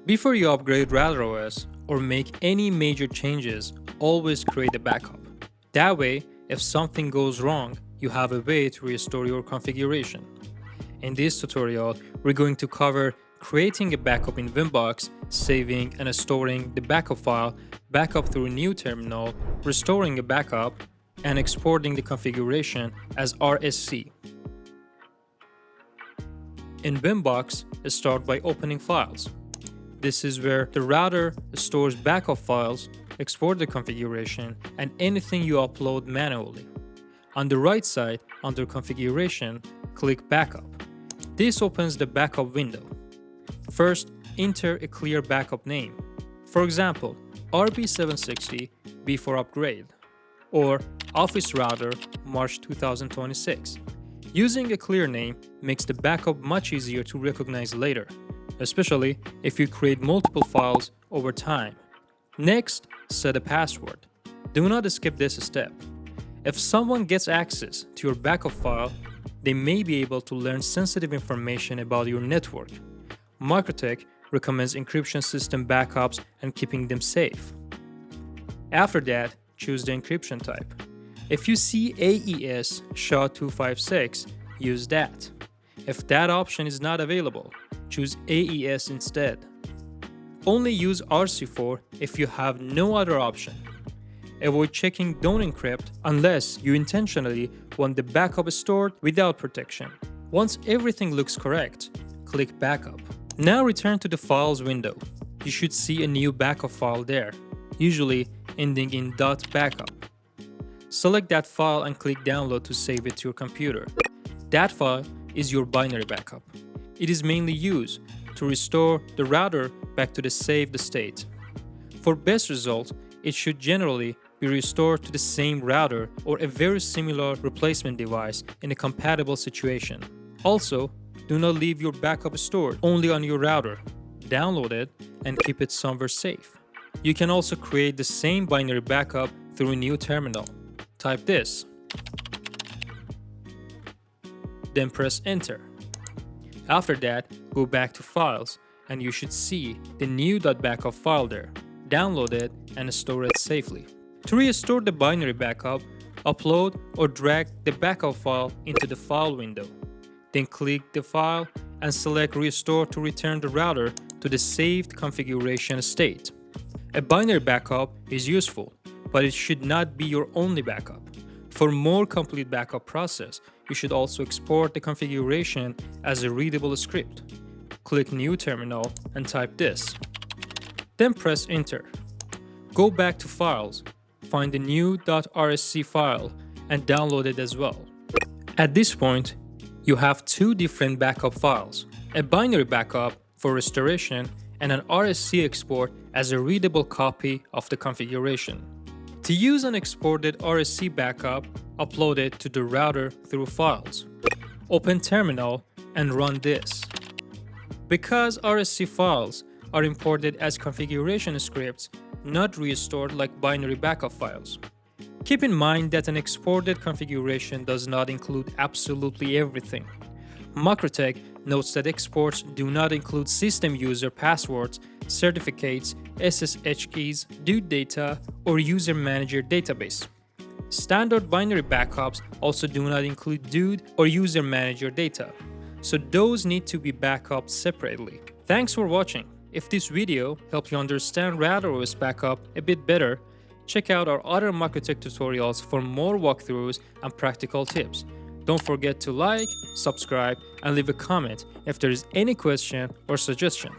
Before you upgrade RouterOS or make any major changes, always create a backup. That way, if something goes wrong, you have a way to restore your configuration. In this tutorial, we're going to cover creating a backup in WinBox, saving and storing the backup file, backup through a new terminal, restoring a backup, and exporting the configuration as RSC. In WinBox, start by opening files. This is where the router stores backup files, export the configuration, and anything you upload manually. On the right side, under Configuration, click Backup. This opens the backup window. First, enter a clear backup name. For example, RB760 before upgrade, or Office Router March 2026. Using a clear name makes the backup much easier to recognize later, especially if you create multiple files over time. Next, set a password. Do not skip this step. If someone gets access to your backup file, they may be able to learn sensitive information about your network. MikroTik recommends encryption system backups and keeping them safe. After that, choose the encryption type. If you see AES SHA-256, use that. If that option is not available, choose AES instead. Only use RC4 if you have no other option. Avoid checking Don't Encrypt unless you intentionally want the backup stored without protection. Once everything looks correct, click Backup. Now return to the Files window. You should see a new backup file there, usually ending in .backup. Select that file and click Download to save it to your computer. That file is your binary backup. It is mainly used to restore the router back to the saved state. For best result, it should generally be restored to the same router or a very similar replacement device in a compatible situation. Also, do not leave your backup stored only on your router. Download it and keep it somewhere safe. You can also create the same binary backup through a new terminal. Type this. Then press Enter. After that, go back to Files and you should see the new .backup file there. Download it and store it safely. To restore the binary backup, upload or drag the backup file into the File window. Then click the file and select Restore to return the router to the saved configuration state. A binary backup is useful, but it should not be your only backup. For more complete backup process, you should also export the configuration as a readable script. Click New Terminal and type this. Then press Enter. Go back to Files, find the new .rsc file and download it as well. At this point, you have two different backup files, a binary backup for restoration and an RSC export as a readable copy of the configuration. To use an exported RSC backup, upload it to the router through Files. Open Terminal and run this. Because RSC files are imported as configuration scripts, not restored like binary backup files. Keep in mind that an exported configuration does not include absolutely everything. MikroTik notes that exports do not include system user passwords, certificates, SSH keys, dude data, or user manager database. Standard binary backups also do not include dude or user manager data, so those need to be backed up separately. Thanks for watching. If this video helped you understand RouterOS backup a bit better, check out our other MikroTik tutorials for more walkthroughs and practical tips. Don't forget to like, subscribe, and leave a comment if there is any question or suggestion.